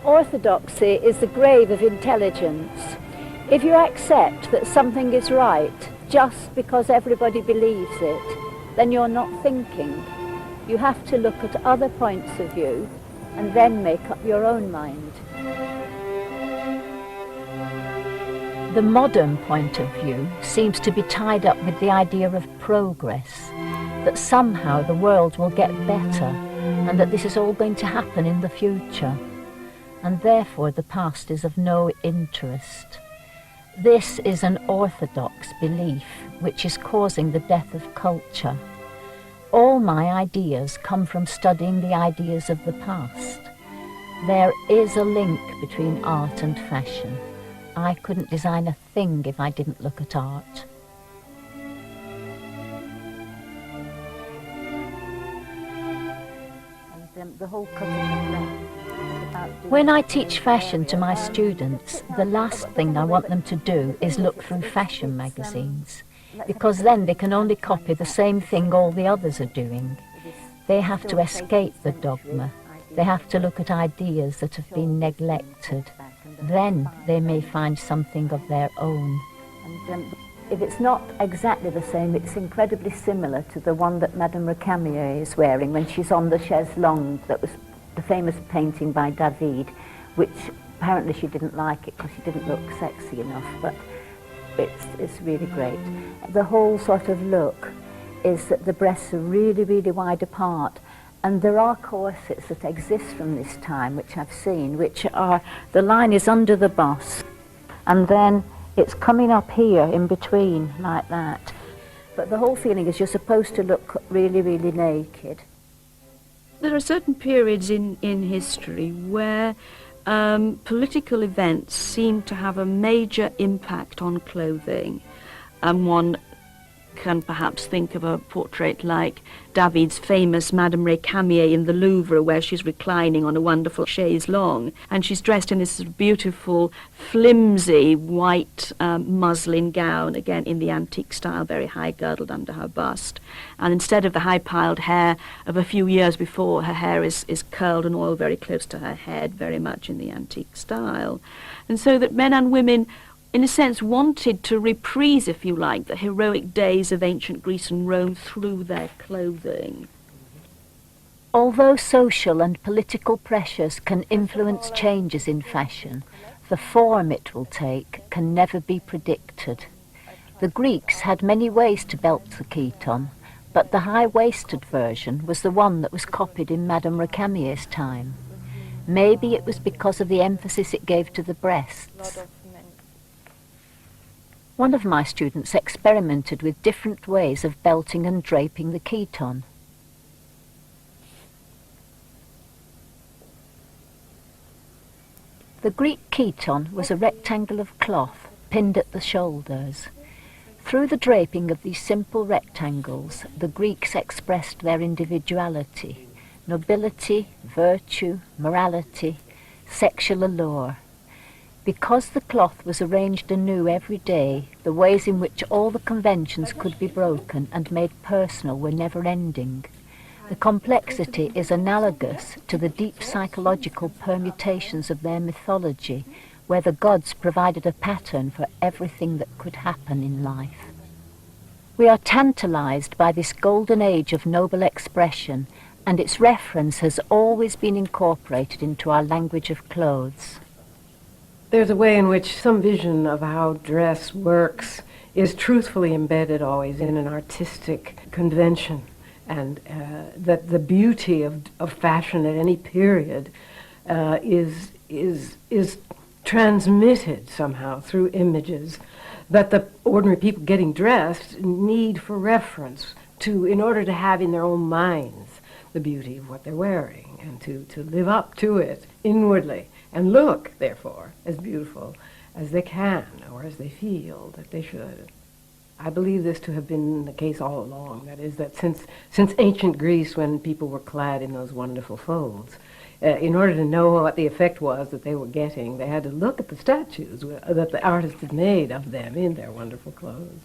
Orthodoxy is the grave of intelligence. If you accept that something is right just because everybody believes it, then you're not thinking. You have to look at other points of view and then make up your own mind. The modern point of view seems to be tied up with the idea of progress, that somehow the world will get better and that this is all going to happen in the future, and therefore the past is of no interest. This is an orthodox belief which is causing the death of culture. All my ideas come from studying the ideas of the past. There is a link between art and fashion. I couldn't design a thing if I didn't look at art. When I teach fashion to my students, the last thing I want them to do is look through fashion magazines, because then they can only copy the same thing all the others are doing. They have to escape the dogma. They have to look at ideas that have been neglected. Then they may find something of their own. If it's not exactly the same, it's incredibly similar to the one that Madame Cameo is wearing when she's on the chaise longue. That was the famous painting by David, which apparently she didn't like it because she didn't look sexy enough, but it's really great. The whole sort of look is that the breasts are really, really wide apart, and there are corsets that exist from this time, which I've seen, which are, the line is under the bust, and then it's coming up here in between, like that. But the whole feeling is you're supposed to look really, really naked. There are certain periods in history where political events seem to have a major impact on clothing, and one can perhaps think of a portrait like David's famous Madame Cameo in the Louvre, where she's reclining on a wonderful chaise longue, and she's dressed in this sort of beautiful, flimsy white muslin gown, again in the antique style, very high girdled under her bust. And instead of the high-piled hair of a few years before, her hair is curled and oiled very close to her head, very much in the antique style. And so that men and women, in a sense, wanted to reprise, if you like, the heroic days of ancient Greece and Rome through their clothing. Although social and political pressures can influence changes in fashion, the form it will take can never be predicted. The Greeks had many ways to belt the chiton, but the high-waisted version was the one that was copied in Madame Cameo's time. Maybe it was because of the emphasis it gave to the breasts. One of my students experimented with different ways of belting and draping the chiton. The Greek chiton was a rectangle of cloth pinned at the shoulders. Through the draping of these simple rectangles, the Greeks expressed their individuality, nobility, virtue, morality, sexual allure. Because the cloth was arranged anew every day, the ways in which all the conventions could be broken and made personal were never-ending. The complexity is analogous to the deep psychological permutations of their mythology, where the gods provided a pattern for everything that could happen in life. We are tantalized by this golden age of noble expression, and its reference has always been incorporated into our language of clothes. There's a way in which some vision of how dress works is truthfully embedded always in an artistic convention, and that the beauty of fashion at any period is transmitted somehow through images that the ordinary people getting dressed need for reference to, in order to have in their own minds the beauty of what they're wearing, and to live up to it inwardly, and look, therefore, as beautiful as they can, or as they feel that they should. I believe this to have been the case all along. That is, that since ancient Greece, when people were clad in those wonderful folds, in order to know what the effect was that they were getting, they had to look at the statues that the artist had made of them in their wonderful clothes.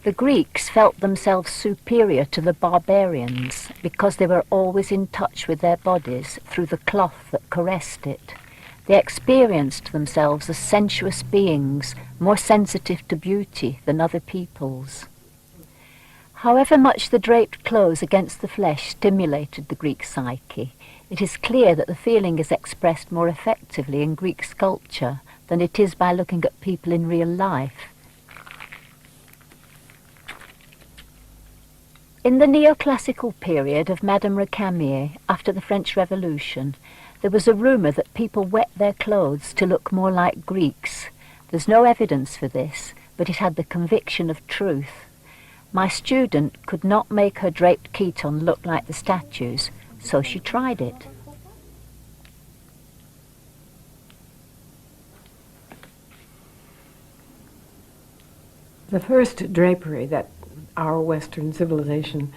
The Greeks felt themselves superior to the barbarians because they were always in touch with their bodies through the cloth that caressed it. They experienced themselves as sensuous beings, more sensitive to beauty than other peoples. However much the draped clothes against the flesh stimulated the Greek psyche, it is clear that the feeling is expressed more effectively in Greek sculpture than it is by looking at people in real life. In the neoclassical period of Madame Recamier, after the French Revolution, there was a rumour that people wet their clothes to look more like Greeks. There's no evidence for this, but it had the conviction of truth. My student could not make her draped chiton look like the statues, so she tried it. The first drapery that our Western civilization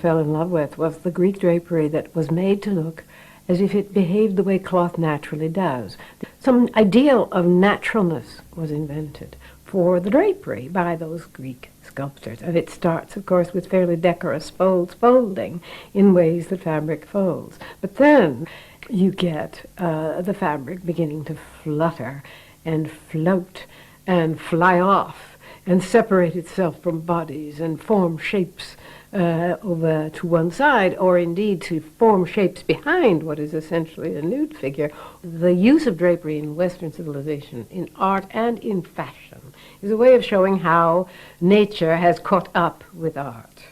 fell in love with was the Greek drapery that was made to look as if it behaved the way cloth naturally does. Some ideal of naturalness was invented for the drapery by those Greek sculptors. And it starts, of course, with fairly decorous folding in ways that fabric folds. But then you get the fabric beginning to flutter and float and fly off and separate itself from bodies and form shapes over to one side, or indeed to form shapes behind what is essentially a nude figure. The use of drapery in Western civilization, in art and in fashion, is a way of showing how nature has caught up with art.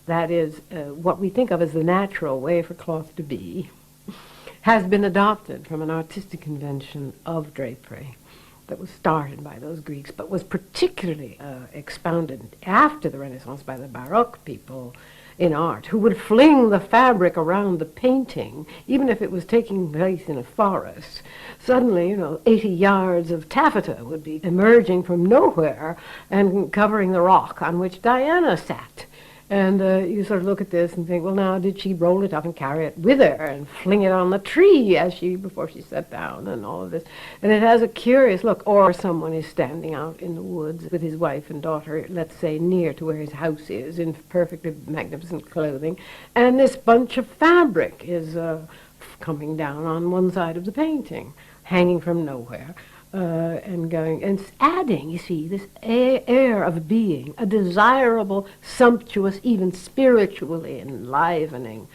That is, what we think of as the natural way for cloth to be has been adopted from an artistic convention of drapery that was started by those Greeks, but was particularly expounded after the Renaissance by the Baroque people in art, who would fling the fabric around the painting, even if it was taking place in a forest. Suddenly, 80 yards of taffeta would be emerging from nowhere and covering the rock on which Diana sat. And you sort of look at this and think, well, now, did she roll it up and carry it with her and fling it on the tree before she sat down and all of this? And it has a curious look. Or someone is standing out in the woods with his wife and daughter, let's say, near to where his house is, in perfectly magnificent clothing. And this bunch of fabric is coming down on one side of the painting, hanging from nowhere. And going and adding, you see, this air of being, a desirable, sumptuous, even spiritually enlivening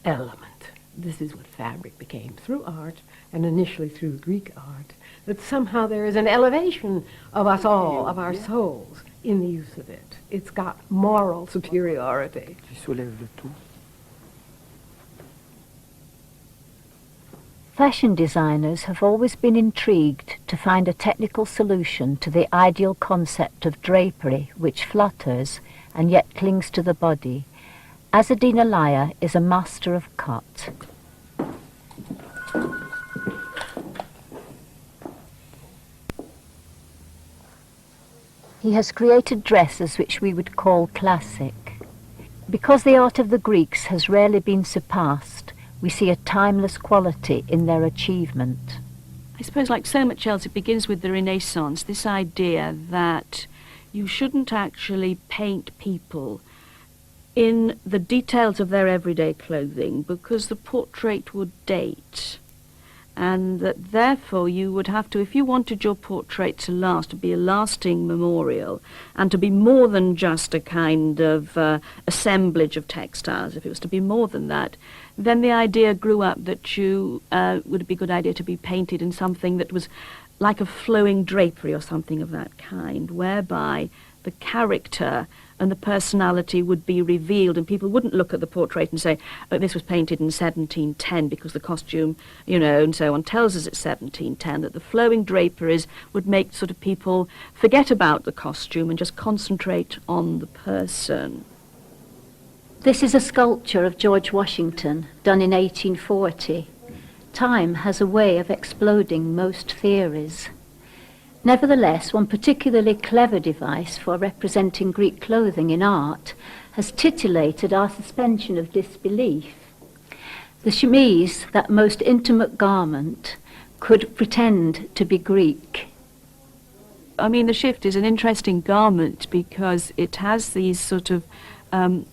element. This is what fabric became through art, and initially through Greek art, that somehow there is an elevation of us all, of our souls, in the use of it. It's got moral superiority. Fashion designers have always been intrigued to find a technical solution to the ideal concept of drapery which flutters and yet clings to the body. Azzedine Alaïa is a master of cut. He has created dresses which we would call classic. Because the art of the Greeks has rarely been surpassed, we see a timeless quality in their achievement. I suppose, like so much else, it begins with the Renaissance, this idea that you shouldn't actually paint people in the details of their everyday clothing because the portrait would date. And that therefore you would have to, if you wanted your portrait to last, to be a lasting memorial, and to be more than just a kind of assemblage of textiles, if it was to be more than that, then the idea grew up that you would be a good idea to be painted in something that was like a flowing drapery or something of that kind, whereby the character and the personality would be revealed, and people wouldn't look at the portrait and say, oh, this was painted in 1710 because the costume, and so on, tells us it's 1710, that the flowing draperies would make sort of people forget about the costume and just concentrate on the person. This is a sculpture of George Washington, done in 1840. Time has a way of exploding most theories. Nevertheless, one particularly clever device for representing Greek clothing in art has titillated our suspension of disbelief. The chemise, that most intimate garment, could pretend to be Greek. I mean, the shift is an interesting garment because it has these sort of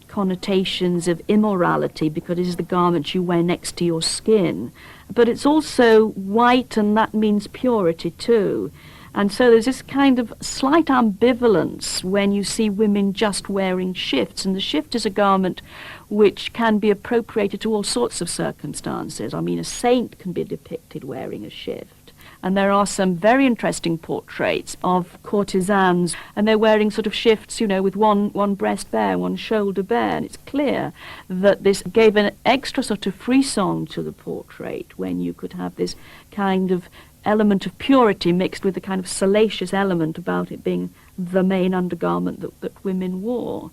connotations of immorality because it is the garment you wear next to your skin. But it's also white, and that means purity too. And so there's this kind of slight ambivalence when you see women just wearing shifts. And the shift is a garment which can be appropriated to all sorts of circumstances. I mean, a saint can be depicted wearing a shift. And there are some very interesting portraits of courtesans, and they're wearing sort of shifts, you know, with one breast bare, one shoulder bare. And it's clear that this gave an extra sort of frisson to the portrait when you could have this kind of element of purity mixed with the kind of salacious element about it being the main undergarment that women wore.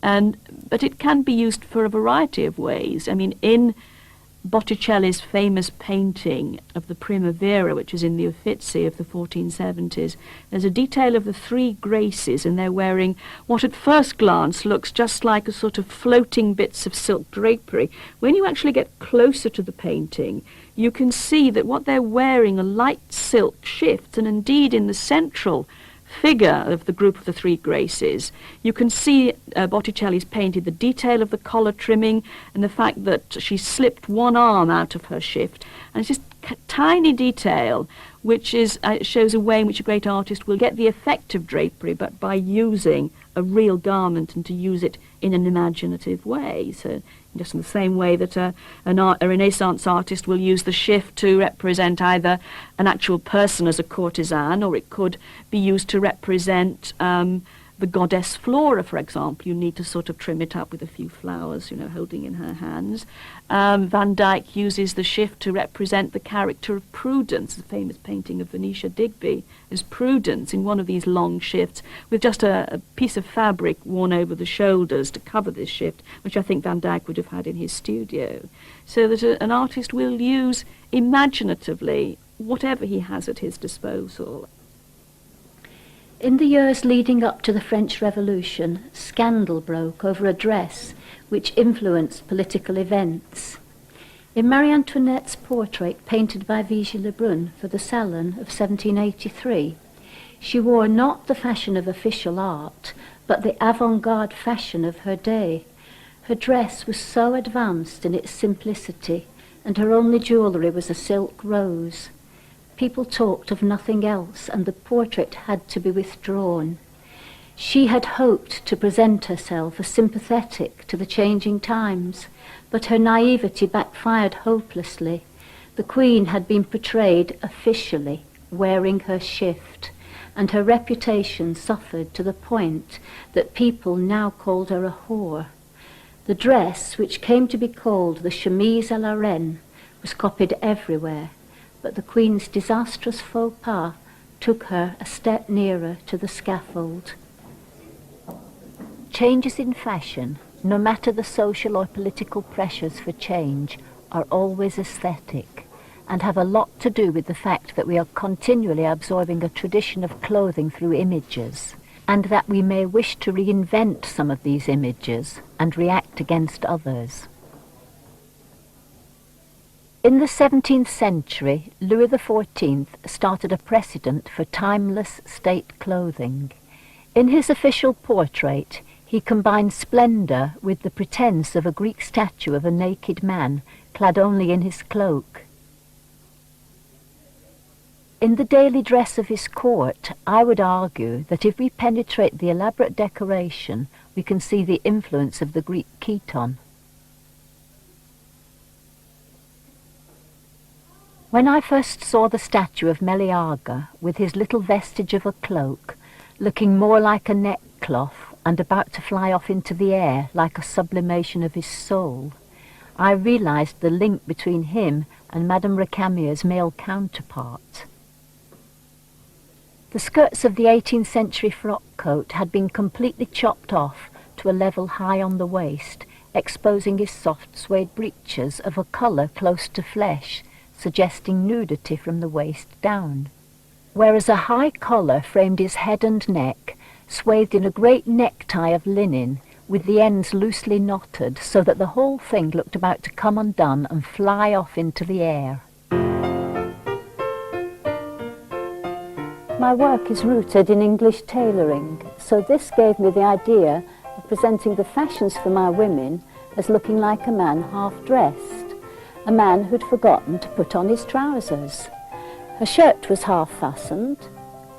But it can be used for a variety of ways. I mean, in Botticelli's famous painting of the Primavera, which is in the Uffizi of the 1470s, there's a detail of the three Graces, and they're wearing what at first glance looks just like a sort of floating bits of silk drapery. When you actually get closer to the painting, you can see that what they're wearing are light silk shifts, and indeed in the central figure of the group of the three Graces, you can see Botticelli's painted the detail of the collar trimming and the fact that she slipped one arm out of her shift. And it's just tiny detail which shows a way in which a great artist will get the effect of drapery, but by using a real garment and to use it in an imaginative way. So just in the same way that a Renaissance artist will use the shift to represent either an actual person as a courtesan, or it could be used to represent the goddess Flora, for example. You need to sort of trim it up with a few flowers, you know, holding in her hands. Van Dyck uses the shift to represent the character of Prudence, the famous painting of Venetia Digby as Prudence in one of these long shifts with just a piece of fabric worn over the shoulders to cover this shift, which I think Van Dyck would have had in his studio. So that an artist will use imaginatively whatever he has at his disposal. In the years leading up to the French Revolution, scandal broke over a dress which influenced political events. In Marie Antoinette's portrait painted by Vigée Lebrun for the Salon of 1783, she wore not the fashion of official art, but the avant-garde fashion of her day. Her dress was so advanced in its simplicity, and her only jewellery was a silk rose. People talked of nothing else, and the portrait had to be withdrawn. She had hoped to present herself as sympathetic to the changing times, but her naivety backfired hopelessly. The Queen had been portrayed officially wearing her shift, and her reputation suffered to the point that people now called her a whore. The dress, which came to be called the chemise à la reine, was copied everywhere, but the Queen's disastrous faux pas took her a step nearer to the scaffold. Changes in fashion, no matter the social or political pressures for change, are always aesthetic and have a lot to do with the fact that we are continually absorbing a tradition of clothing through images, and that we may wish to reinvent some of these images and react against others. In the 17th century, Louis XIV started a precedent for timeless state clothing. In his official portrait, he combined splendour with the pretense of a Greek statue of a naked man, clad only in his cloak. In the daily dress of his court, I would argue that if we penetrate the elaborate decoration, we can see the influence of the Greek chiton. When I first saw the statue of Meleager, with his little vestige of a cloak, looking more like a neckcloth and about to fly off into the air like a sublimation of his soul, I realized the link between him and Madame Récamier's male counterpart. The skirts of the 18th century frock coat had been completely chopped off to a level high on the waist, exposing his soft suede breeches of a colour close to flesh, suggesting nudity from the waist down, whereas a high collar framed his head and neck, swathed in a great necktie of linen, with the ends loosely knotted, so that the whole thing looked about to come undone and fly off into the air. my work is rooted in English tailoring, so this gave me the idea of presenting the fashions for my women as looking like a man half-dressed, a man who'd forgotten to put on his trousers. Her shirt was half-fastened,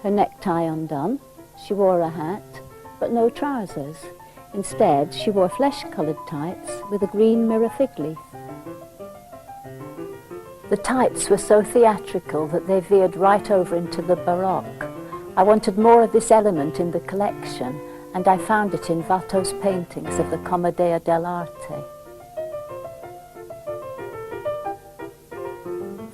her necktie undone, she wore a hat, but no trousers. Instead, she wore flesh-coloured tights with a green mirror fig leaf. The tights were so theatrical that they veered right over into the Baroque. I wanted more of this element in the collection, and I found it in Watteau's paintings of the Commedia dell'arte.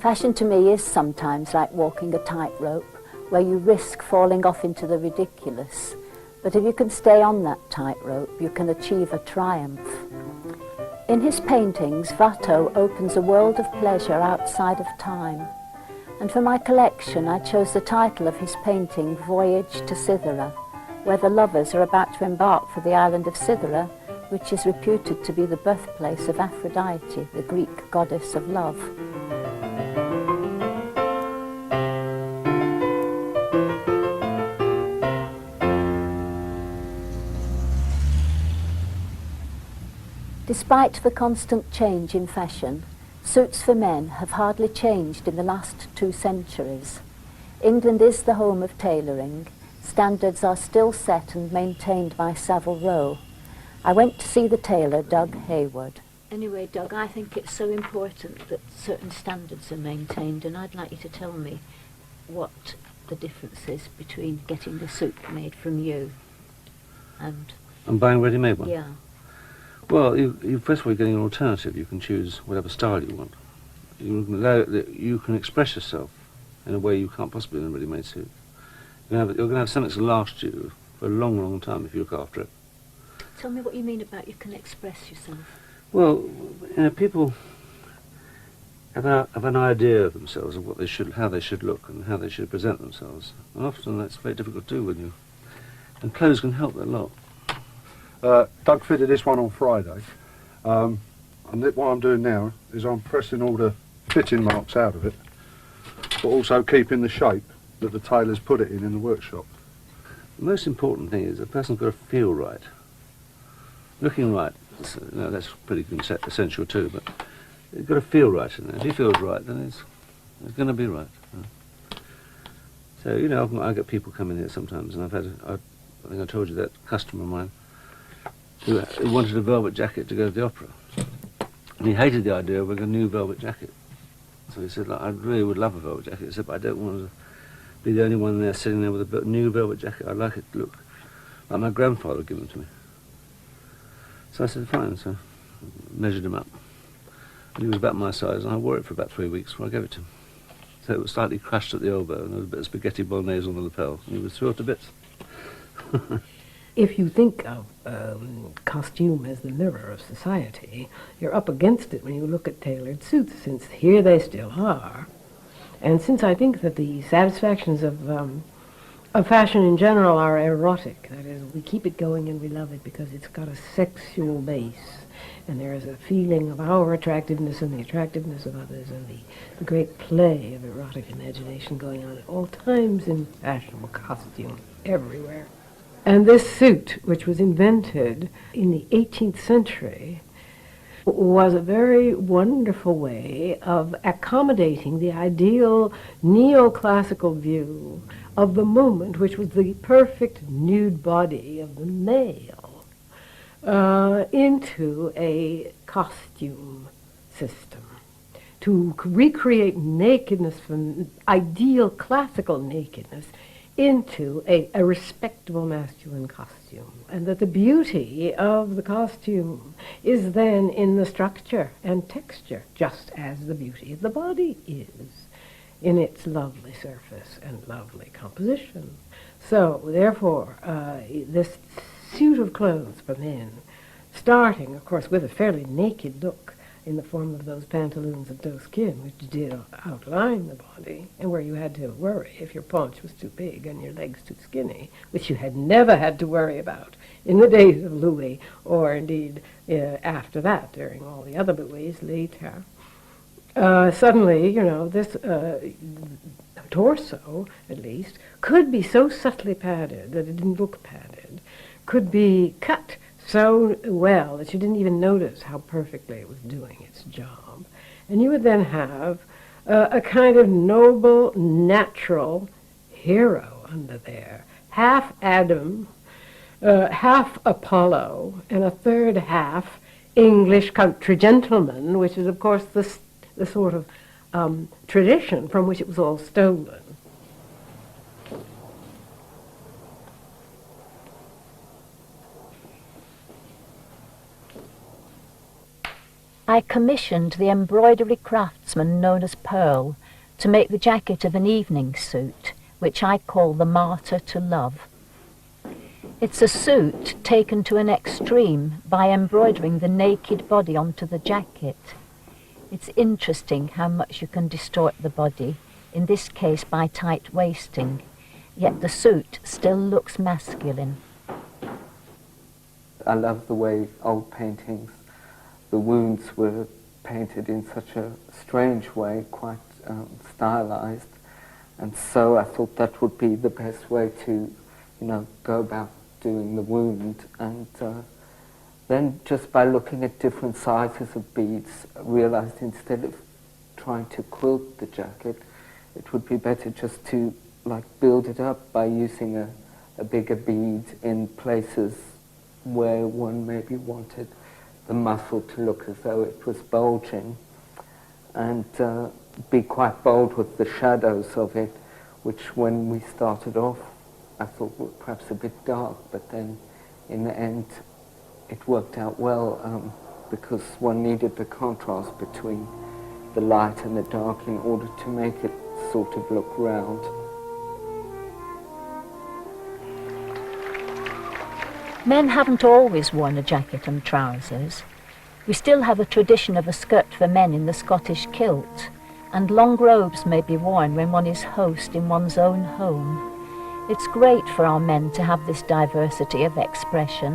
Fashion to me is sometimes like walking a tightrope, where you risk falling off into the ridiculous. But if you can stay on that tightrope, you can achieve a triumph. In his paintings, Watteau opens a world of pleasure outside of time. And for my collection, I chose the title of his painting, Voyage to Cythera, where the lovers are about to embark for the island of Cythera, which is reputed to be the birthplace of Aphrodite, the Greek goddess of love. Despite the constant change in fashion, suits for men have hardly changed in the last 2 centuries. England is the home of tailoring. Standards are still set and maintained by Savile Row. I went to see the tailor, Doug Hayward. Anyway, Doug, I think it's so important that certain standards are maintained, and I'd like you to tell me what the difference is between getting the suit made from you and buying a ready-made one? Yeah. Well, first of all, you're getting an alternative. You can choose whatever style you want. You can express yourself in a way you can't possibly in a ready-made suit. You're going to have something to last you for a long, long time if you look after it. Tell me what you mean about you can express yourself. Well, people have an idea of themselves, of what they should, how they should look, and how they should present themselves. And often that's very difficult to do and clothes can help that a lot. Doug fitted this one on Friday, and what I'm doing now is I'm pressing all the fitting marks out of it, but also keeping the shape that the tailor's put it in the workshop. The most important thing is a person's got to feel right. Looking right, that's pretty essential too, but you've got to feel right in there. If he feels right, then it's going to be right. So, I get people coming here sometimes, and I think I told you that customer of mine who wanted a velvet jacket to go to the opera. And he hated the idea of a new velvet jacket. So he said, I really would love a velvet jacket. He said, but I don't want to be the only one there sitting there with a new velvet jacket. I'd like it to look like my grandfather had given it to me. So I said, fine. So I measured him up. And he was about my size, and I wore it for about 3 weeks before I gave it to him. So it was slightly crushed at the elbow, and there was a bit of spaghetti bolognese on the lapel, and he was thrilled to bits. If you think of costume as the mirror of society, you're up against it when you look at tailored suits, since here they still are. And since I think that the satisfactions of fashion in general are erotic, that is, we keep it going and we love it because it's got a sexual base, and there is a feeling of our attractiveness and the attractiveness of others, and the great play of erotic imagination going on at all times in fashionable costume everywhere. And this suit, which was invented in the 18th century, was a very wonderful way of accommodating the ideal neoclassical view of the moment, which was the perfect nude body of the male, into a costume system to recreate nakedness from ideal classical nakedness into a respectable masculine costume, and that the beauty of the costume is then in the structure and texture, just as the beauty of the body is in its lovely surface and lovely composition. So, therefore, this suit of clothes for men, starting, of course, with a fairly naked look, in the form of those pantaloons of doe skin, which did outline the body, and where you had to worry if your paunch was too big and your legs too skinny, which you had never had to worry about in the days of Louis, or indeed after that, during all the other Louis later. Suddenly, this torso at least, could be so subtly padded that it didn't look padded, could be cut so well that you didn't even notice how perfectly it was doing its job. And you would then have a kind of noble, natural hero under there, half Adam, half Apollo, and a third half English country gentleman, which is, of course, the sort of tradition from which it was all stolen. I commissioned the embroidery craftsman known as Pearl to make the jacket of an evening suit, which I call the Martyr To Love. It's a suit taken to an extreme by embroidering the naked body onto the jacket. It's interesting how much you can distort the body, in this case by tight waisting, yet the suit still looks masculine. I love the way old paintings, the wounds were painted in such a strange way, quite stylized, and so I thought that would be the best way to, go about doing the wound. And then just by looking at different sizes of beads, I realized instead of trying to quilt the jacket, it would be better just to build it up by using a bigger bead in places where one maybe wanted the muscle to look as though it was bulging, and be quite bold with the shadows of it, which when we started off I thought were perhaps a bit dark, but then in the end it worked out well, because one needed the contrast between the light and the dark in order to make it sort of look round. Men haven't always worn a jacket and trousers. We still have a tradition of a skirt for men in the Scottish kilt, and long robes may be worn when one is host in one's own home. It's great for our men to have this diversity of expression.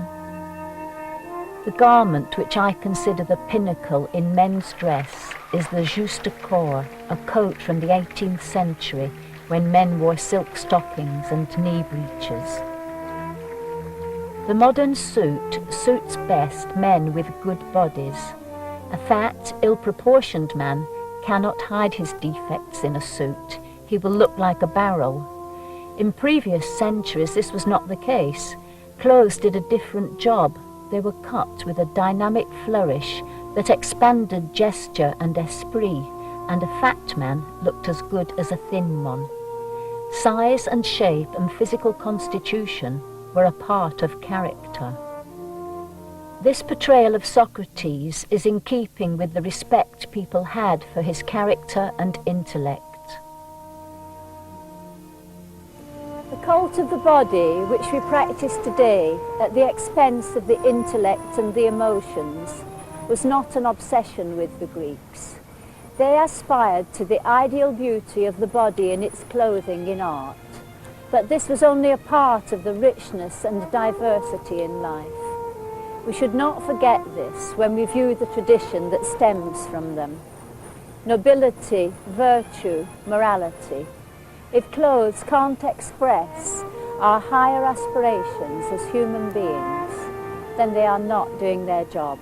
The garment which I consider the pinnacle in men's dress is the juste corps, a coat from the 18th century when men wore silk stockings and knee breeches. The modern suit suits best men with good bodies. A fat, ill-proportioned man cannot hide his defects in a suit. He will look like a barrel. In previous centuries this was not the case. Clothes did a different job. They were cut with a dynamic flourish that expanded gesture and esprit, and a fat man looked as good as a thin one. Size and shape and physical constitution were a part of character. This portrayal of Socrates is in keeping with the respect people had for his character and intellect. The cult of the body, which we practice today at the expense of the intellect and the emotions, was not an obsession with the Greeks. They aspired to the ideal beauty of the body in its clothing in art. But this was only a part of the richness and diversity in life. We should not forget this when we view the tradition that stems from them. Nobility, virtue, morality. If clothes can't express our higher aspirations as human beings, then they are not doing their job.